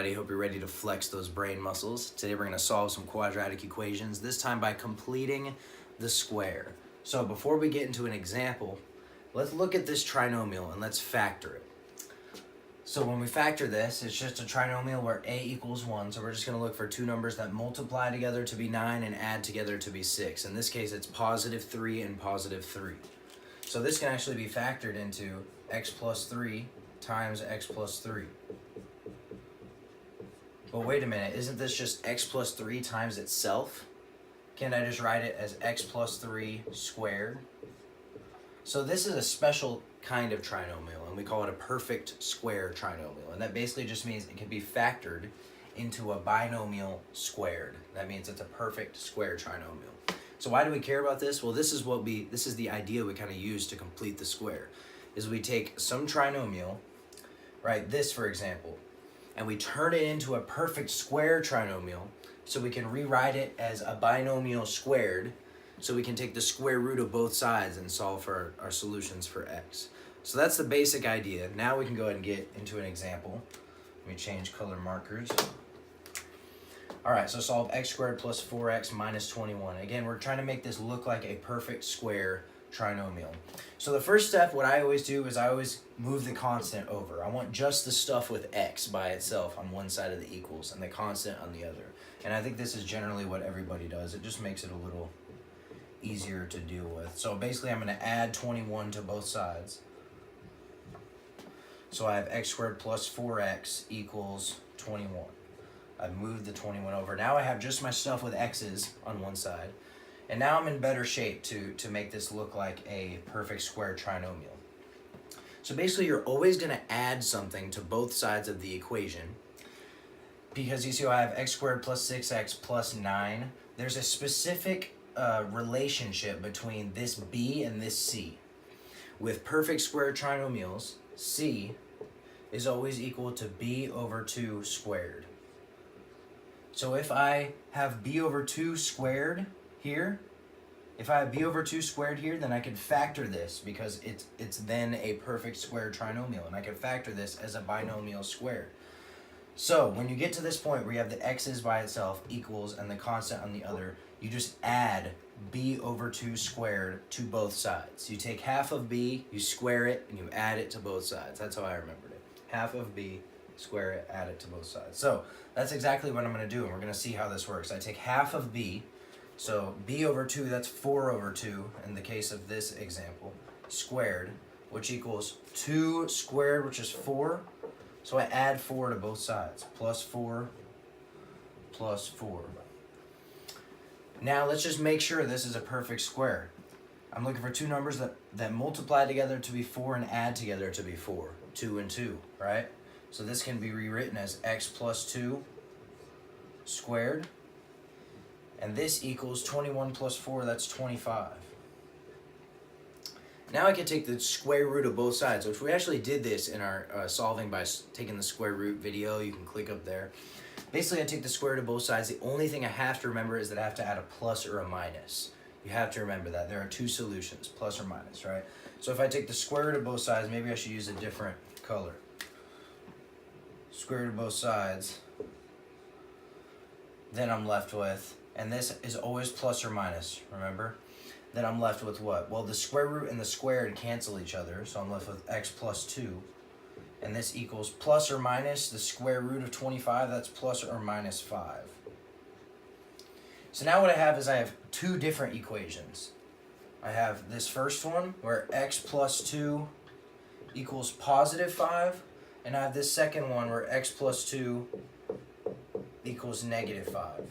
everybody. Hope you're ready to flex those brain muscles. Today we're going to solve some quadratic equations, this time by completing the square. So before we get into an example, let's look at this trinomial and let's factor it. So when we factor this, it's just a trinomial where a equals 1. So we're just going to look for two numbers that multiply together to be 9 and add together to be 6. In this case, it's positive 3 and positive 3. So this can actually be factored into x plus 3 times x plus 3. But wait a minute, isn't this just x plus 3 times itself? Can't I just write it as x plus 3 squared? So this is a special kind of trinomial, and we call it a perfect square trinomial. And that basically just means it can be factored into a binomial squared. That means it's a perfect square trinomial. So why do we care about this? Well, this is the idea we kind of use to complete the square. Is we take some trinomial, right, this for example, and we turn it into a perfect square trinomial, so we can rewrite it as a binomial squared, so we can take the square root of both sides and solve for our solutions for x. So that's the basic idea. Now we can go ahead and get into an example. Let me change color markers. Alright, so solve x squared plus 4x minus 21. Again, we're trying to make this look like a perfect square trinomial. So the first step, what I always do is I always move the constant over. I want just the stuff with x by itself on one side of the equals and the constant on the other. And I think this is generally what everybody does. It just makes it a little easier to deal with. So basically I'm going to add 21 to both sides. So I have x squared plus 4x equals 21. I've moved the 21 over. Now I have just my stuff with x's on one side. And now I'm in better shape to make this look like a perfect square trinomial. So basically you're always going to add something to both sides of the equation. Because you see I have x squared plus 6x plus 9. There's a specific relationship between this b and this c. With perfect square trinomials, c is always equal to b over 2 squared. So if I have b over 2 squared here, if I have b over 2 squared here, then I can factor this because it's then a perfect square trinomial, and I can factor this as a binomial squared. So when you get to this point where you have the x's by itself equals and the constant on the other, you just add b over 2 squared to both sides. You take half of b, you square it, and you add it to both sides. That's how I remembered it. Half of b, square it, add it to both sides. So that's exactly what I'm going to do, and we're going to see how this works. I take half of b, so b over 2, that's 4 over 2 in the case of this example, squared, which equals 2 squared, which is 4. So I add 4 to both sides, plus 4, plus 4. Now let's just make sure this is a perfect square. I'm looking for two numbers that multiply together to be 4 and add together to be 4. 2 and 2, right? So this can be rewritten as x plus 2 squared. And this equals 21 plus 4, that's 25. Now I can take the square root of both sides, which we actually did this in our solving by taking the square root video. You can click up there. Basically, I take the square root of both sides. The only thing I have to remember is that I have to add a plus or a minus. You have to remember that. There are two solutions, plus or minus, right? So if I take the square root of both sides, maybe I should use a different color. Square root of both sides. Then I'm left with, and this is always plus or minus, remember? Then I'm left with what? Well, the square root and the squared cancel each other, so I'm left with x plus 2. And this equals plus or minus the square root of 25, that's plus or minus 5. So now what I have is I have two different equations. I have this first one where x plus 2 equals positive 5, and I have this second one where x plus 2 equals negative 5.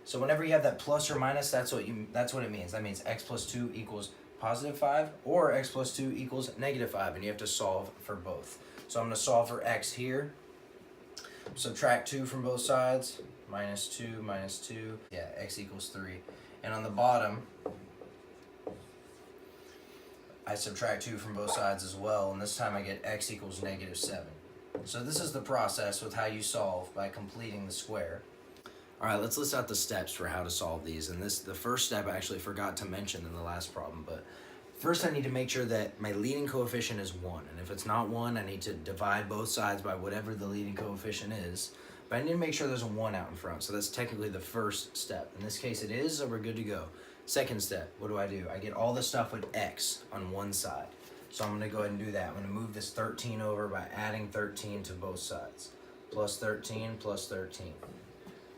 So whenever you have that plus or minus, that's what it means. That means x plus 2 equals positive 5 or x plus 2 equals negative 5, and you have to solve for both. So I'm going to solve for x here. Subtract 2 from both sides. Minus 2, minus 2. Yeah, x equals 3. And on the bottom, I subtract 2 from both sides as well, and this time I get x equals negative 7. So this is the process with how you solve by completing the square. Alright, let's list out the steps for how to solve these. And the first step I actually forgot to mention in the last problem, but First, I need to make sure that my leading coefficient is 1. And if it's not 1, I need to divide both sides by whatever the leading coefficient is. But I need to make sure there's a 1 out in front. So that's technically the first step. In this case, it is, so we're good to go. Second step, what do? I get all the stuff with x on one side. So I'm going to go ahead and do that. I'm going to move this 13 over by adding 13 to both sides. Plus 13 plus 13.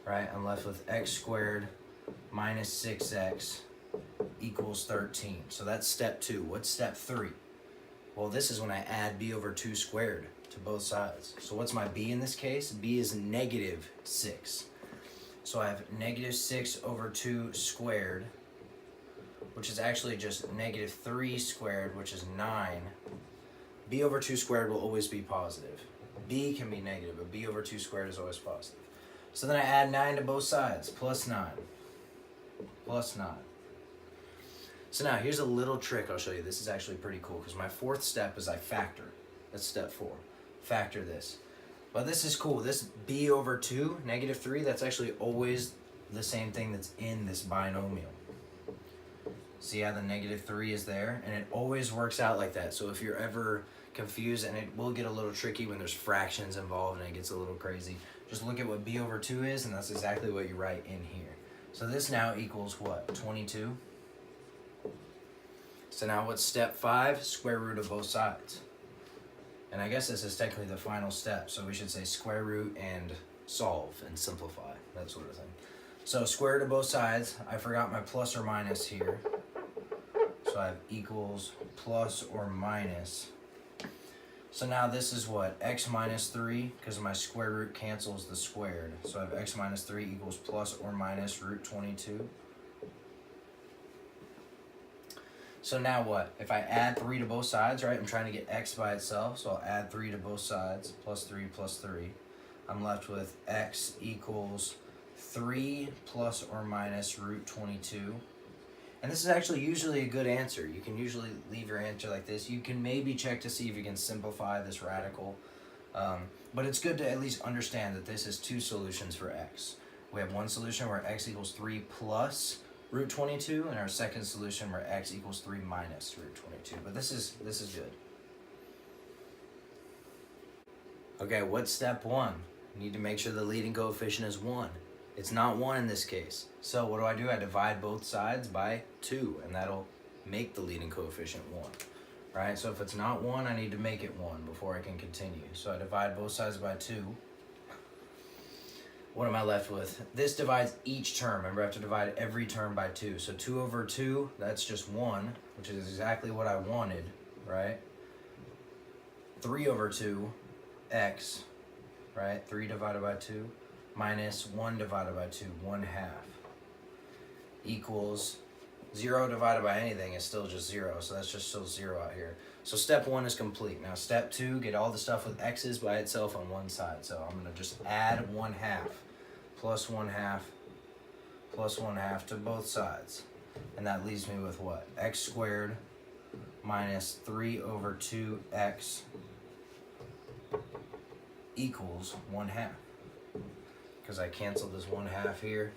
Right? I'm left with x squared minus 6x equals 13. So that's step 2. What's step 3? Well, this is when I add b over 2 squared to both sides. So what's my b in this case? B is negative 6. So I have negative 6 over 2 squared, which is actually just negative 3 squared, which is 9. B over 2 squared will always be positive. B can be negative, but b over 2 squared is always positive. So then I add 9 to both sides, plus 9. Plus 9. So now here's a little trick I'll show you. This is actually pretty cool because my fourth step is I factor. That's step 4. Factor this. But this is cool. This b over 2, negative 3, that's actually always the same thing that's in this binomial. See how the negative 3 is there? And it always works out like that. So if you're ever confused, and it will get a little tricky when there's fractions involved and it gets a little crazy, just look at what b over 2 is, and that's exactly what you write in here. So this now equals what? 22? So now what's step 5? Square root of both sides. And I guess this is technically the final step, so we should say square root and solve and simplify, that sort of thing. So square root of both sides, I forgot my plus or minus here. So I have equals plus or minus. So now this is what? X minus 3, because my square root cancels the squared. So I have x minus 3 equals plus or minus root 22. So now what? If I add 3 to both sides, right? I'm trying to get x by itself, so I'll add 3 to both sides, plus 3 plus 3. I'm left with x equals 3 plus or minus root 22. And this is actually usually a good answer. You can usually leave your answer like this. You can maybe check to see if you can simplify this radical. But it's good to at least understand that this is 2 solutions for x. We have one solution where x equals 3 plus root 22, and our second solution where x equals 3 minus root 22. But this is good. Okay, what's step 1? You need to make sure the leading coefficient is 1. It's not 1 in this case. So what do? I divide both sides by 2, and that'll make the leading coefficient 1. Right? So if it's not 1, I need to make it 1 before I can continue. So I divide both sides by 2. What am I left with? This divides each term. Remember, I have to divide every term by 2. So 2 over 2, that's just 1, which is exactly what I wanted, right? 3 over 2, x, right? 3 divided by 2, minus 1 divided by 2, 1/2, equals 0 divided by anything is still just 0, so that's just still 0 out here. So step 1 is complete. Now step 2, get all the stuff with x's by itself on one side. So I'm going to just add 1/2 plus 1/2 plus 1/2 to both sides. And that leaves me with what? X squared minus 3 over 2x equals 1/2. Because I canceled this 1/2 here.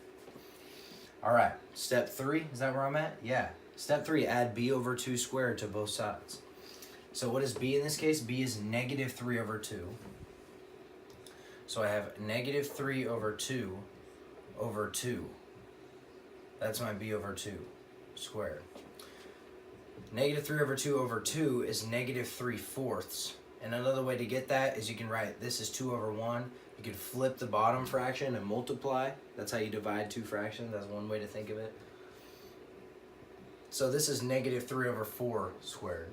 All right, step 3, is that where I'm at? Yeah. Step 3, add b over 2 squared to both sides. So what is b in this case? B is negative 3 over 2. So I have negative 3 over 2 over 2. That's my b over 2 squared. Negative 3 over 2 over 2 is negative 3/4. And another way to get that is you can write this is 2 over 1. You can flip the bottom fraction and multiply. That's how you divide 2 fractions. That's one way to think of it. So this is negative 3 over 4 squared.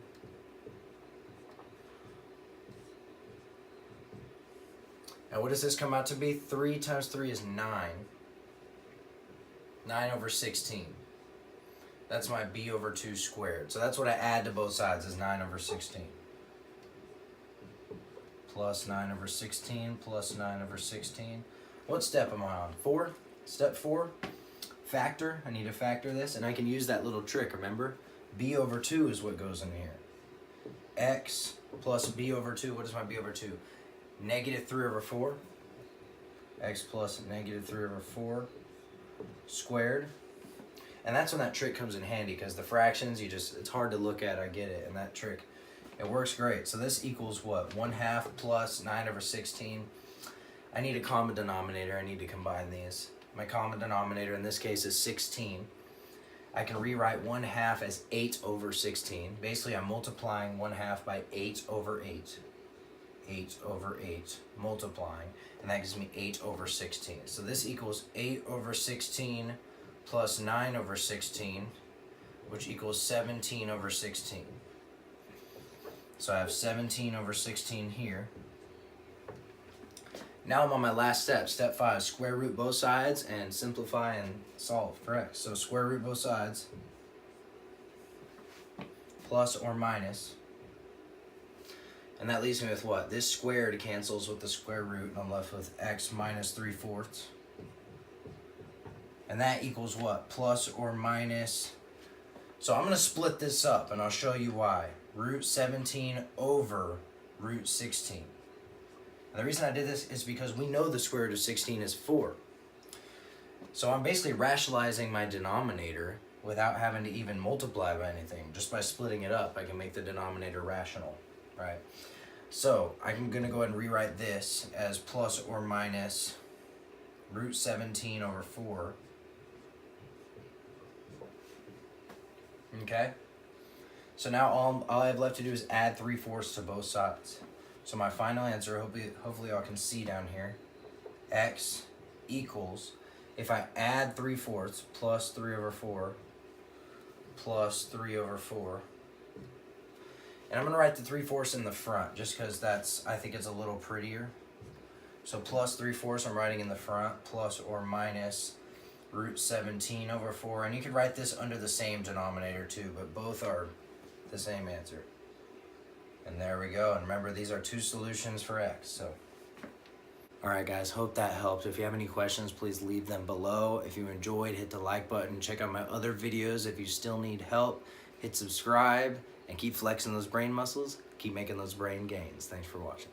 Now what does this come out to be? 3 times 3 is 9. 9 over 16. That's my b over 2 squared. So that's what I add to both sides is 9 over 16. Plus 9 over 16 plus 9 over 16. What step am I on? 4? Step 4? Factor. I need to factor this, and I can use that little trick, remember? b over 2 is what goes in here. X plus b over 2. What is my b over 2? Negative 3 over 4. X plus negative 3 over 4 squared. And that's when that trick comes in handy, because the fractions, it's hard to look at, I get it, and that trick, it works great. So this equals what? 1/2 plus 9/16. I need a common denominator. I need to combine these. My common denominator in this case is 16. I can rewrite 1/2 as 8/16. Basically, I'm multiplying 1/2 by 8/8. 8/8 multiplying, and that gives me 8/16. So this equals 8/16 plus 9/16, which equals 17/16. So I have 17/16 here. Now I'm on my last step, step 5, square root both sides and simplify and solve for x. So square root both sides, plus or minus, and that leaves me with what? This squared cancels with the square root, and I'm left with x minus 3/4. And that equals what? Plus or minus. So I'm going to split this up, and I'll show you why. Root 17 over root 16. And the reason I did this is because we know the square root of 16 is 4. So I'm basically rationalizing my denominator without having to even multiply by anything. Just by splitting it up, I can make the denominator rational, right? So I'm going to go ahead and rewrite this as plus or minus root 17 over 4. Okay? So now all I have left to do is add 3/4 to both sides. So my final answer, hopefully y'all can see down here, x equals, if I add 3/4 plus 3/4 plus 3/4, and I'm going to write the 3/4 in the front just because I think it's a little prettier. So plus 3/4 I'm writing in the front, plus or minus root 17 over 4. And you could write this under the same denominator too, but both are the same answer. And there we go. And remember, these are two solutions for x. So, alright guys, hope that helped. If you have any questions, please leave them below. If you enjoyed, hit the like button. Check out my other videos. If you still need help, hit subscribe and keep flexing those brain muscles. Keep making those brain gains. Thanks for watching.